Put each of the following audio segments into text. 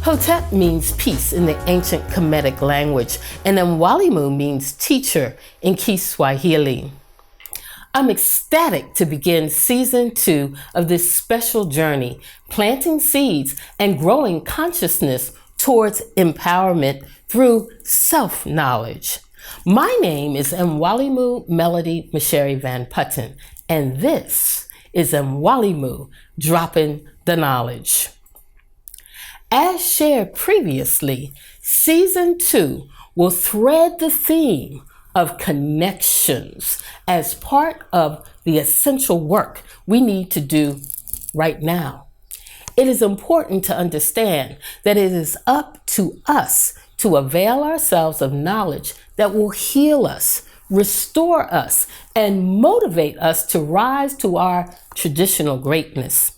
Hotep means peace in the ancient Kemetic language, and Mwalimu means teacher in Kiswahili. I'm ecstatic to begin season 2 of this special journey, planting seeds and growing consciousness towards empowerment through self-knowledge. My name is Mwalimu Melody Masheri Van Putten, and this is Mwalimu Dropping the Knowledge. As shared previously, Season 2 will thread the theme of connections as part of the essential work we need to do right now. It is important to understand that it is up to us to avail ourselves of knowledge that will heal us, restore us, and motivate us to rise to our traditional greatness.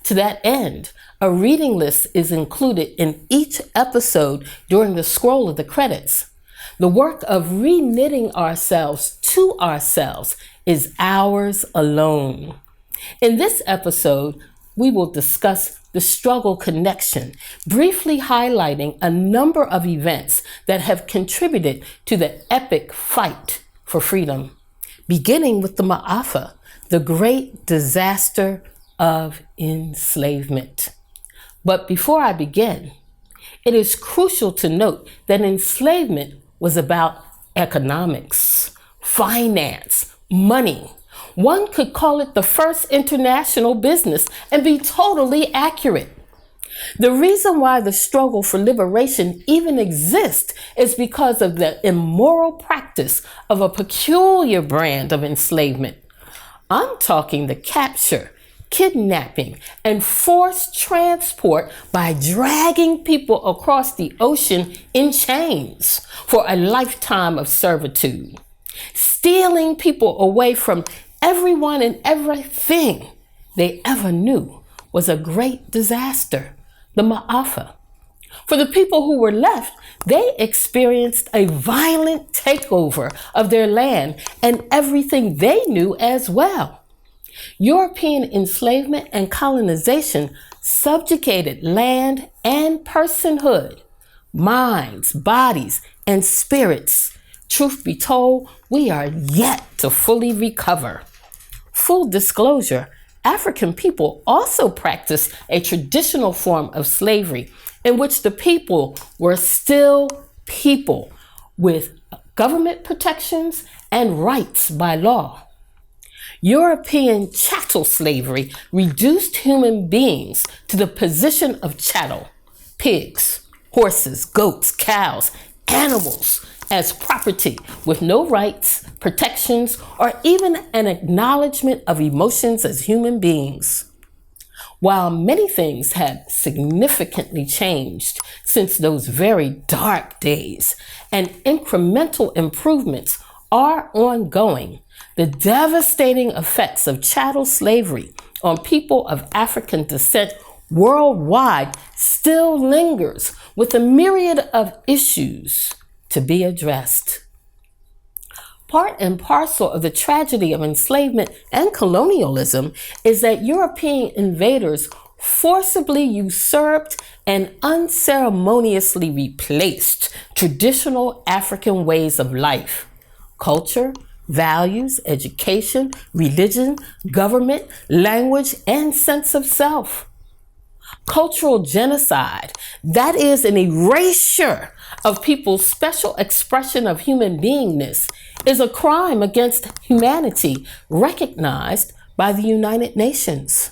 To that end, a reading list is included in each episode during the scroll of the credits. The work of re-knitting ourselves to ourselves is ours alone. In this episode, we will discuss the struggle connection, briefly highlighting a number of events that have contributed to the epic fight for freedom, beginning with the Ma'afa, the great disaster of enslavement. But before I begin, it is crucial to note that enslavement was about economics, finance, money. One could call it the first international business and be totally accurate. The reason why the struggle for liberation even exists is because of the immoral practice of a peculiar brand of enslavement. I'm talking the capture, kidnapping, and forced transport by dragging people across the ocean in chains for a lifetime of servitude, stealing people away from everyone and everything they ever knew was a great disaster, the Ma'afa. For the people who were left, they experienced a violent takeover of their land and everything they knew as well. European enslavement and colonization subjugated land and personhood, minds, bodies, and spirits. Truth be told, we are yet to fully recover. Full disclosure, African people also practiced a traditional form of slavery in which the people were still people with government protections and rights by law. European chattel slavery reduced human beings to the position of chattel, pigs, horses, goats, cows, animals, as property with no rights, protections, or even an acknowledgement of emotions as human beings. While many things have significantly changed since those very dark days, and incremental improvements are ongoing, the devastating effects of chattel slavery on people of African descent worldwide still lingers with a myriad of issues to be addressed. Part and parcel of the tragedy of enslavement and colonialism is that European invaders forcibly usurped and unceremoniously replaced traditional African ways of life, culture, values, education, religion, government, language, and sense of self. Cultural genocide, that is an erasure of people's special expression of human beingness, is a crime against humanity recognized by the United Nations.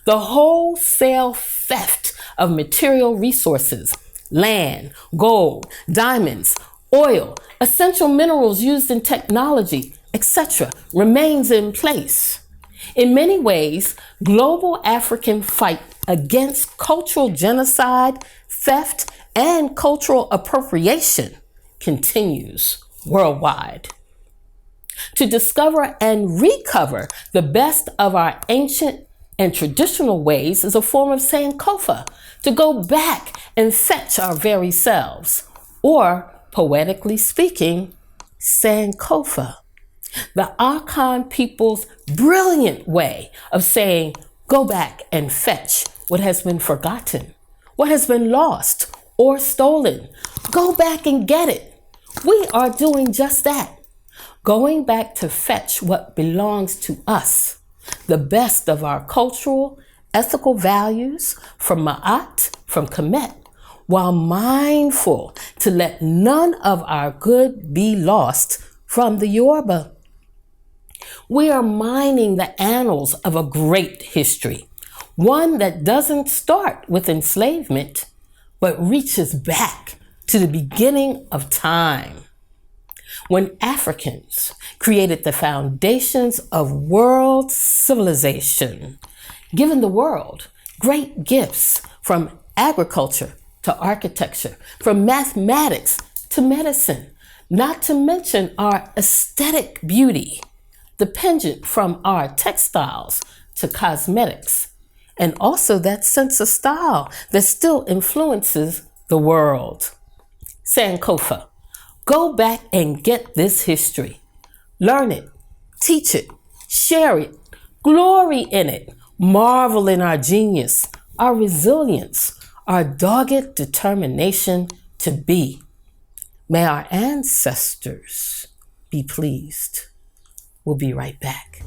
The wholesale theft of material resources, land, gold, diamonds, oil, essential minerals used in technology, etc., remains in place. In many ways, global African fight against cultural genocide, theft, and cultural appropriation continues worldwide. To discover and recover the best of our ancient and traditional ways is a form of Sankofa, to go back and fetch our very selves, or poetically speaking, Sankofa, the Akan people's brilliant way of saying, go back and fetch what has been forgotten, What has been lost or stolen, go back and get it. We are doing just that. Going back to fetch what belongs to us, the best of our cultural, ethical values from Ma'at, from Kemet, while mindful to let none of our good be lost from the Yoruba. We are mining the annals of a great history, one that doesn't start with enslavement, but reaches back to the beginning of time, when Africans created the foundations of world civilization, giving the world great gifts from agriculture to architecture, from mathematics to medicine, not to mention our aesthetic beauty, the pendant from our textiles to cosmetics, and also that sense of style that still influences the world. Sankofa, go back and get this history. Learn it, teach it, share it, glory in it, marvel in our genius, our resilience, our dogged determination to be. May our ancestors be pleased. We'll be right back.